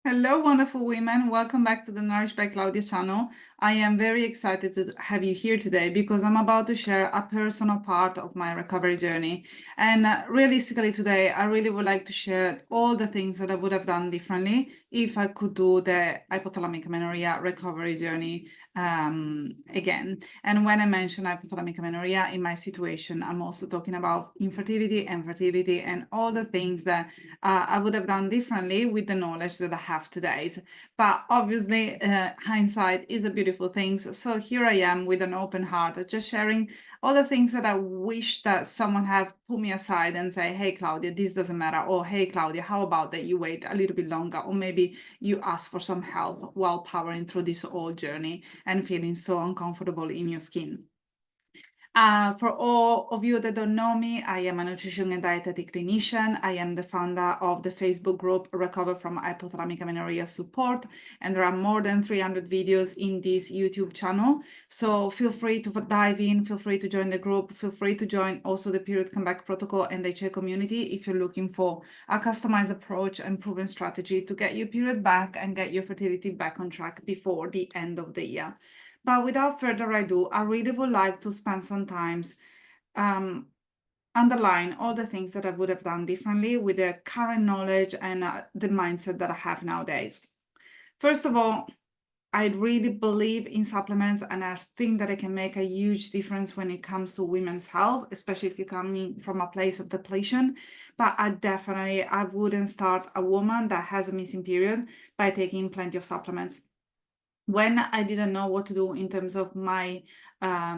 Hello, wonderful women. Welcome back to the Nourish by Claudia channel. I am very excited to have you here today because I'm about to share a personal part of my recovery journey. And realistically, today, I really would like to share all the things that I would have done differently if I could do the hypothalamic amenorrhea recovery journey again. And when I mention hypothalamic amenorrhea in my situation, I'm also talking about infertility and fertility and all the things that I would have done differently with the knowledge that I have today. But obviously, hindsight is a beautiful thing. So here I am with an open heart, just sharing all the things that I wish that someone have put me aside and say, hey, Claudia, this doesn't matter. Or, hey, Claudia, how about that you wait a little bit longer? Or maybe you ask for some help while powering through this whole journey and feeling so uncomfortable in your skin. For all of you that don't know me, I am a nutrition and dietetic clinician. I am the founder of the Facebook group Recover from Hypothalamic Amenorrhea Support, and there are more than 300 videos in this YouTube channel. So feel free to dive in, feel free to join the group, feel free to join also the Period Comeback Protocol and the HA community if you're looking for a customized approach and proven strategy to get your period back and get your fertility back on track before the end of the year. But without further ado, I really would like to spend some time underline all the things that I would have done differently with the current knowledge and the mindset that I have nowadays. First of all, I really believe in supplements, and I think that it can make a huge difference when it comes to women's health, especially if you're coming from a place of depletion. But I wouldn't start a woman that has a missing period by taking plenty of supplements. When I didn't know what to do in terms of my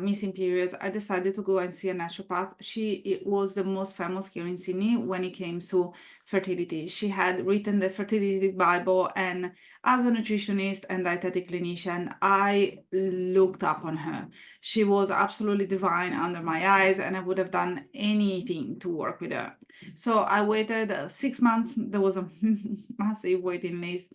missing periods, I decided to go and see a naturopath. She was the most famous here in Sydney when it came to fertility. She had written the Fertility Bible, and as a nutritionist and dietetic clinician, I looked up on her. She was absolutely divine under my eyes, and I would have done anything to work with her. So I waited 6 months. There was a massive waiting list.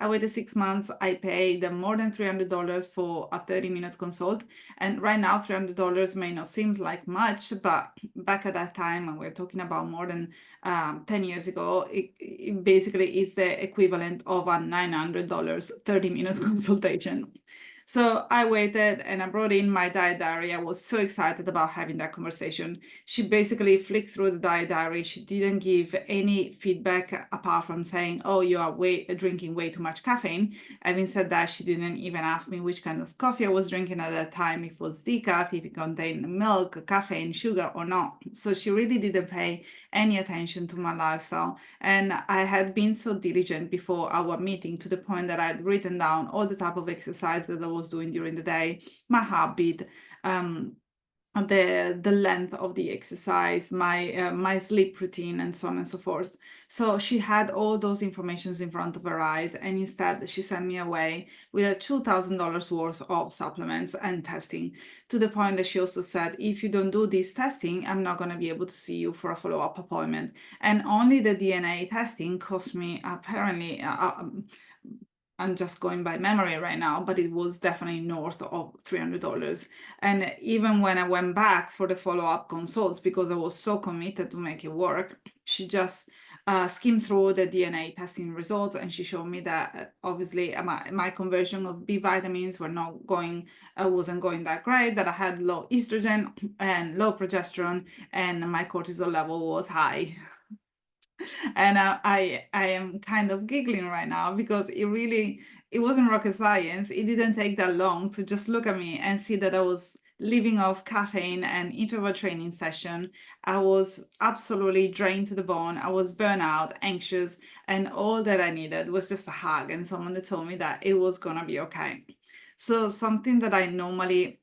I waited 6 months. I paid more than $300 for a 30-minute consult. And right now, $300 may not seem like much, but back at that time, and we're talking about more than 10 years ago, it basically is the equivalent of a $900 30-minute consultation. So I waited and I brought in my diet diary. I was so excited about having that conversation. She basically flicked through the diet diary. She didn't give any feedback apart from saying, oh, you are drinking way too much caffeine. Having said that, she didn't even ask me which kind of coffee I was drinking at that time, if it was decaf, if it contained milk, caffeine, sugar or not. So she really didn't pay any attention to my lifestyle. And I had been so diligent before our meeting to the point that I'd written down all the type of exercise that I was doing during the day, my habit, the length of the exercise, my sleep routine, and so on and so forth. So she had all those informations in front of her eyes, and instead she sent me away with a $2,000 worth of supplements and testing, to the point that she also said, if you don't do this testing, I'm not going to be able to see you for a follow-up appointment. And only the DNA testing cost me apparently I'm just going by memory right now, but it was definitely north of $300. And even when I went back for the follow-up consults, because I was so committed to make it work, she just skimmed through the DNA testing results, and she showed me that obviously my conversion of B vitamins wasn't going that great, that I had low estrogen and low progesterone, and my cortisol level was high. And I am kind of giggling right now because it wasn't rocket science. It didn't take that long to just look at me and see that I was living off caffeine and interval training session. I was absolutely drained to the bone. I was burnt out, anxious, and all that I needed was just a hug and someone that told me that it was gonna be okay. So something that I normally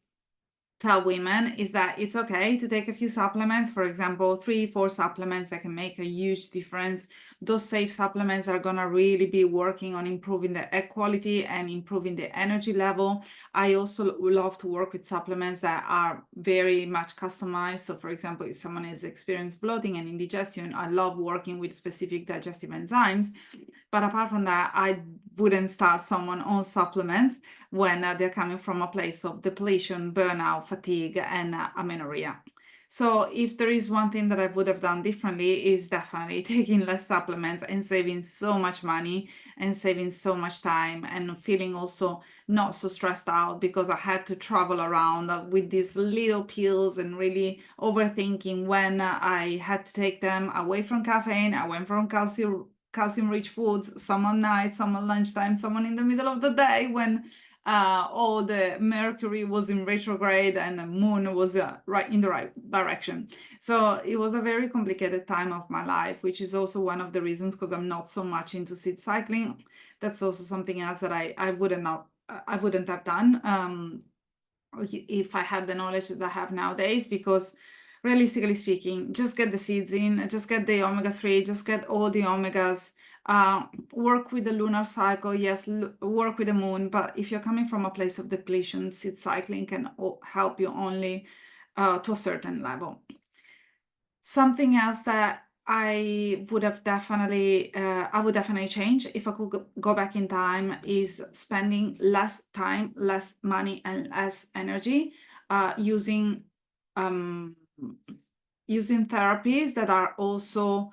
tell women is that it's okay to take a few supplements, for example, 3-4 supplements that can make a huge difference. Those safe supplements are gonna really be working on improving the egg quality and improving the energy level. I also love to work with supplements that are very much customized. So for example, if someone has experienced bloating and indigestion, I love working with specific digestive enzymes. But apart from that, I wouldn't start someone on supplements when they're coming from a place of depletion, burnout, fatigue, and amenorrhea. So if there is one thing that I would have done differently, is definitely taking less supplements and saving so much money and saving so much time, and feeling also not so stressed out because I had to travel around with these little pills and really overthinking when I had to take them, away from caffeine, away from calcium rich foods, some at night, some at lunchtime, some in the middle of the day when all the Mercury was in retrograde and the moon was right in the right direction. So it was a very complicated time of my life, which is also one of the reasons because I'm not so much into seed cycling. That's also something else that I wouldn't have done if I had the knowledge that I have nowadays, because realistically speaking, just get the seeds in, just get the omega-3, just get all the omegas, work with the lunar cycle, yes, work with the moon, but if you're coming from a place of depletion, seed cycling can help you only to a certain level. Something else that I would definitely change if I could go back in time is spending less time, less money, and less energy using therapies that are also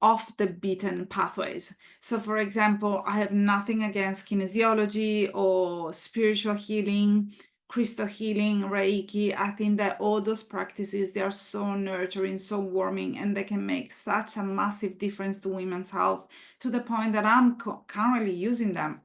off the beaten pathways. So for example, I have nothing against kinesiology or spiritual healing, crystal healing, Reiki. I think that all those practices, they are so nurturing, so warming, and they can make such a massive difference to women's health, to the point that I'm currently using them.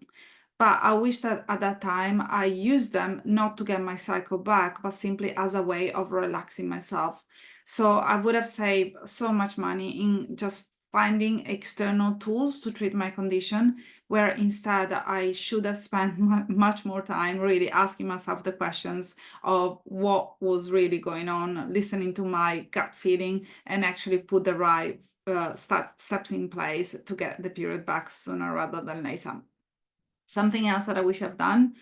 But I wish that at that time I used them not to get my cycle back, but simply as a way of relaxing myself. So I would have saved so much money in just finding external tools to treat my condition, where instead I should have spent much more time really asking myself the questions of what was really going on, listening to my gut feeling, and actually put the right steps in place to get the period back sooner rather than later. Something else that I wish I've done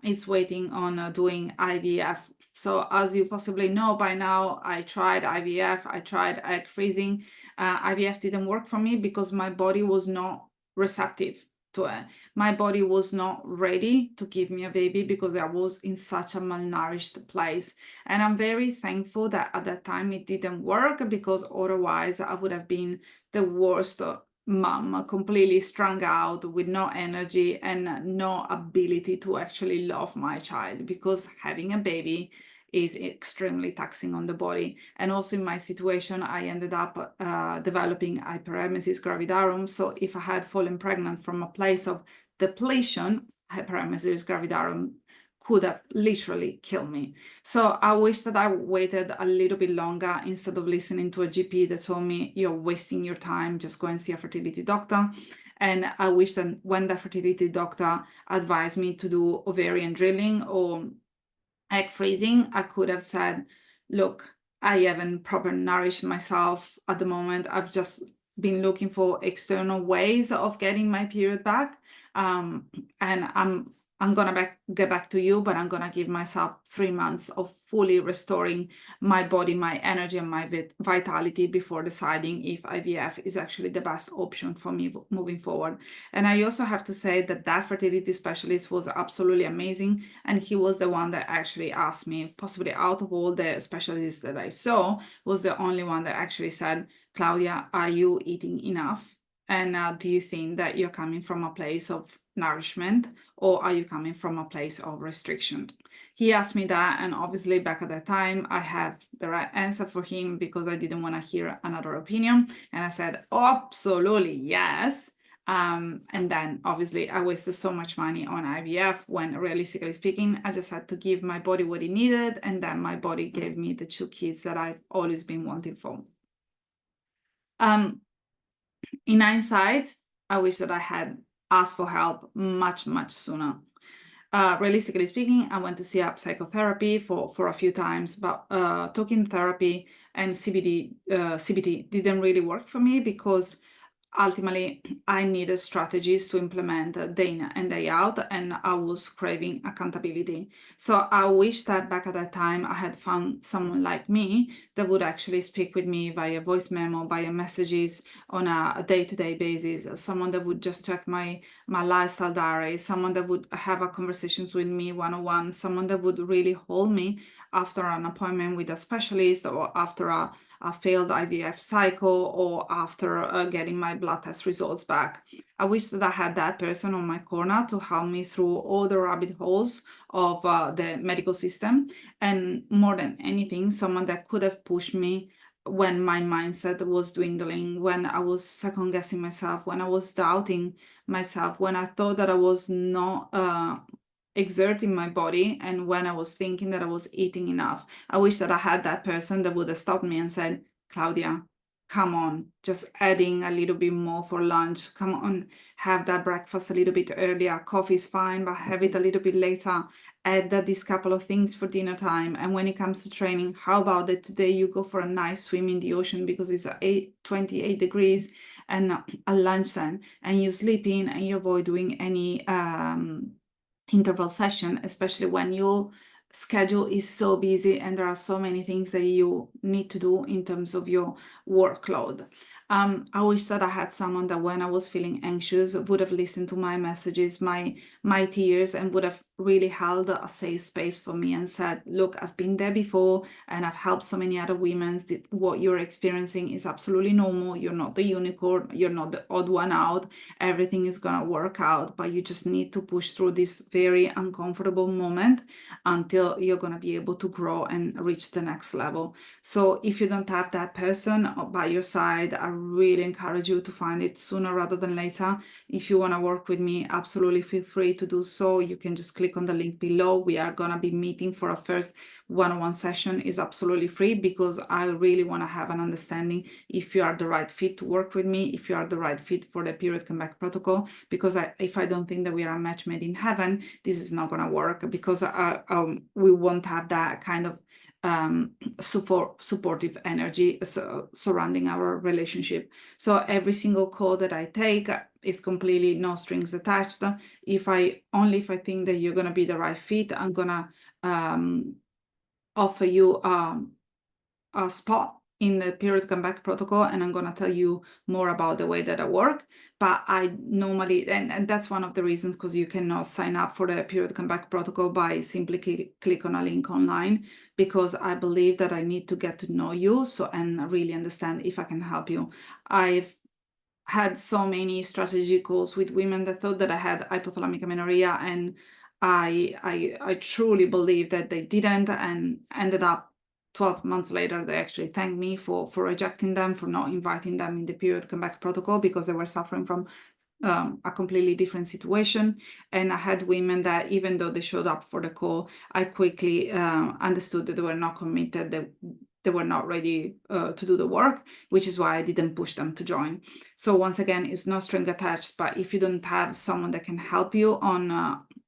is waiting on doing IVF. So as you possibly know by now, I tried IVF, I tried egg freezing. IVF didn't work for me because my body was not receptive to it. My body was not ready to give me a baby because I was in such a malnourished place. And I'm very thankful that at that time it didn't work, because otherwise I would have been the worst mom, completely strung out with no energy and no ability to actually love my child, because having a baby is extremely taxing on the body. And also in my situation, I ended up developing hyperemesis gravidarum. So if I had fallen pregnant from a place of depletion, hyperemesis gravidarum could have literally killed me. So I wish that I waited a little bit longer instead of listening to a GP that told me, you're wasting your time, just go and see a fertility doctor. And I wish that when the fertility doctor advised me to do ovarian drilling or egg freezing, I could have said, look, I haven't properly nourished myself at the moment. I've just been looking for external ways of getting my period back. And I'm gonna get back to you, but I'm gonna give myself 3 months of fully restoring my body, my energy, and my vitality before deciding if IVF is actually the best option for me moving forward. And I also have to say that that fertility specialist was absolutely amazing, and he was the one that actually asked me, possibly out of all the specialists that I saw, was the only one that actually said, Claudia, are you eating enough? And do you think that you're coming from a place of nourishment, or are you coming from a place of restriction? He asked me that, and obviously back at that time I had the right answer for him because I didn't want to hear another opinion, and I said, absolutely yes. And then obviously I wasted so much money on IVF when, realistically speaking, I just had to give my body what it needed, and then my body gave me the 2 kids that I've always been wanting for. In hindsight, I wish that I had asked for help much, much sooner. Realistically speaking, I went to see up psychotherapy for a few times, but talking therapy and CBT didn't really work for me, because ultimately I needed strategies to implement day in and day out, and I was craving accountability. So I wish that back at that time I had found someone like me that would actually speak with me via voice memo, via messages on a day-to-day basis, someone that would just check my lifestyle diary, someone that would have a conversations with me one-on-one, someone that would really hold me after an appointment with a specialist, or after a failed IVF cycle, or after getting my blood test results back. I wish that I had that person on my corner to help me through all the rabbit holes of the medical system, and more than anything, someone that could have pushed me when my mindset was dwindling, when I was second guessing myself, when I was doubting myself, when I thought that I was not exerting my body, and when I was thinking that I was eating enough. I wish that I had that person that would have stopped me and said, Claudia, come on, just adding a little bit more for lunch. Come on, have that breakfast a little bit earlier. Coffee is fine, but have it a little bit later. Add these couple of things for dinner time. And when it comes to training, how about that today you go for a nice swim in the ocean because it's 28 degrees and at lunchtime, and you sleep in and you avoid doing any interval session, especially when your schedule is so busy and there are so many things that you need to do in terms of your workload. I wish that I had someone that when I was feeling anxious would have listened to my messages, my tears, and would have really held a safe space for me and said, look, I've been there before and I've helped so many other women. What you're experiencing is absolutely normal. You're not the unicorn, you're not the odd one out. Everything is gonna work out, but you just need to push through this very uncomfortable moment until you're gonna be able to grow and reach the next level. So if you don't have that person by your side, I really encourage you to find it sooner rather than later. If you wanna work with me, absolutely feel free to do so. You can just click on the link below. We are gonna be meeting for a first one-on-one session. Is absolutely free because I really wanna have an understanding if you are the right fit to work with me, if you are the right fit for the period comeback protocol, because if I don't think that we are a match made in heaven, this is not gonna work, because we won't have that kind of supportive energy surrounding our relationship. So every single call that I take is completely no strings attached. If I think that you're gonna be the right fit, I'm gonna offer you a spot in the period comeback protocol, and I'm gonna tell you more about the way that I work. But I normally, and that's one of the reasons, because you cannot sign up for the period comeback protocol by simply click on a link online, because I believe that I need to get to know you and really understand if I can help you. I've had so many strategy calls with women that thought that I had hypothalamic amenorrhea, and I truly believe that they didn't, and ended up 12 months later, they actually thanked me for rejecting them, for not inviting them in the period comeback protocol, because they were suffering from a completely different situation. And I had women that, even though they showed up for the call, I quickly understood that they were not committed, that they were not ready to do the work, which is why I didn't push them to join. So once again, it's no string attached, but if you don't have someone that can help you on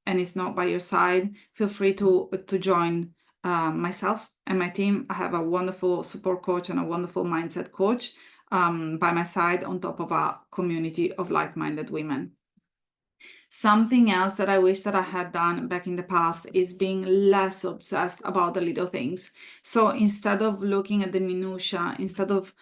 and it's not by your side, feel free to join myself and my team. I have a wonderful support coach and a wonderful mindset coach by my side, on top of a community of like-minded women. Something else that I wish that I had done back in the past is being less obsessed about the little things. So instead of looking at the minutiae, instead of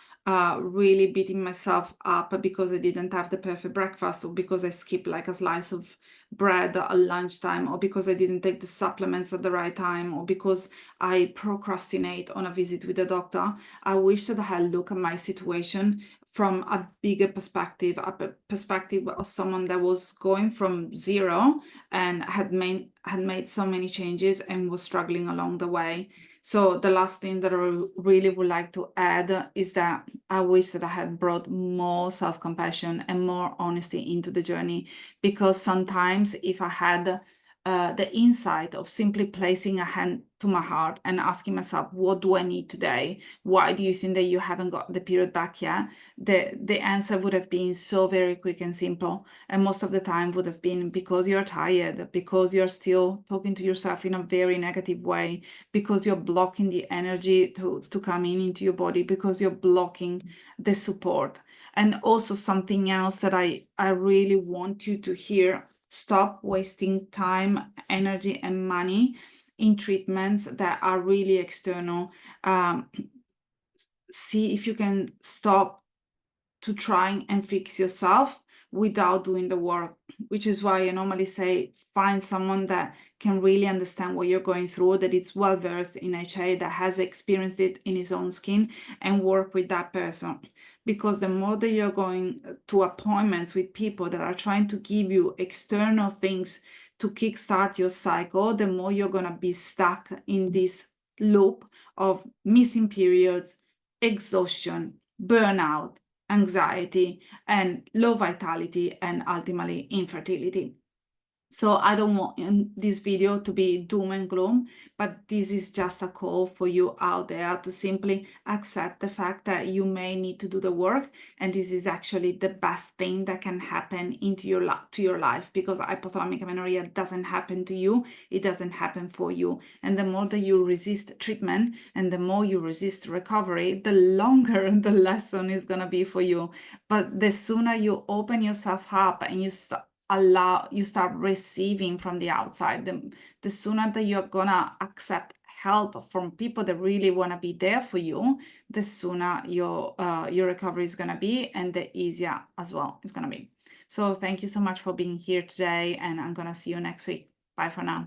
really beating myself up because I didn't have the perfect breakfast, or because I skipped like a slice of bread at lunchtime, or because I didn't take the supplements at the right time, or because I procrastinate on a visit with the doctor, I wish that I had looked at my situation from a bigger perspective, a perspective of someone that was going from zero and had made so many changes and was struggling along the way. So the last thing that I really would like to add is that I wish that I had brought more self-compassion and more honesty into the journey, because sometimes if I had the insight of simply placing a hand to my heart and asking myself, what do I need today? Why do you think that you haven't got the period back yet? The answer would have been so very quick and simple. And most of the time would have been because you're tired, because you're still talking to yourself in a very negative way, because you're blocking the energy to come into your body, because you're blocking the support. And also something else that I really want you to hear: stop wasting time, energy, and money in treatments that are really external. See if you can stop to trying and fix yourself without doing the work, which is why I normally say find someone that can really understand what you're going through, that it's well versed in HA, that has experienced it in his own skin, and work with that person. Because the more that you're going to appointments with people that are trying to give you external things to kickstart your cycle, the more you're going to be stuck in this loop of missing periods, exhaustion, burnout, anxiety, and low vitality, and ultimately infertility. So I don't want in this video to be doom and gloom, but this is just a call for you out there to simply accept the fact that you may need to do the work, and this is actually the best thing that can happen into your life, because hypothalamic amenorrhea doesn't happen to you, it doesn't happen for you. And the more that you resist treatment and the more you resist recovery, the longer the lesson is gonna be for you. But the sooner you open yourself up and you start receiving from the outside, the sooner that you're gonna accept help from people that really want to be there for you, the sooner your recovery is gonna be, and the easier as well it's gonna be. So thank you so much for being here today, and I'm gonna see you next week. Bye for now.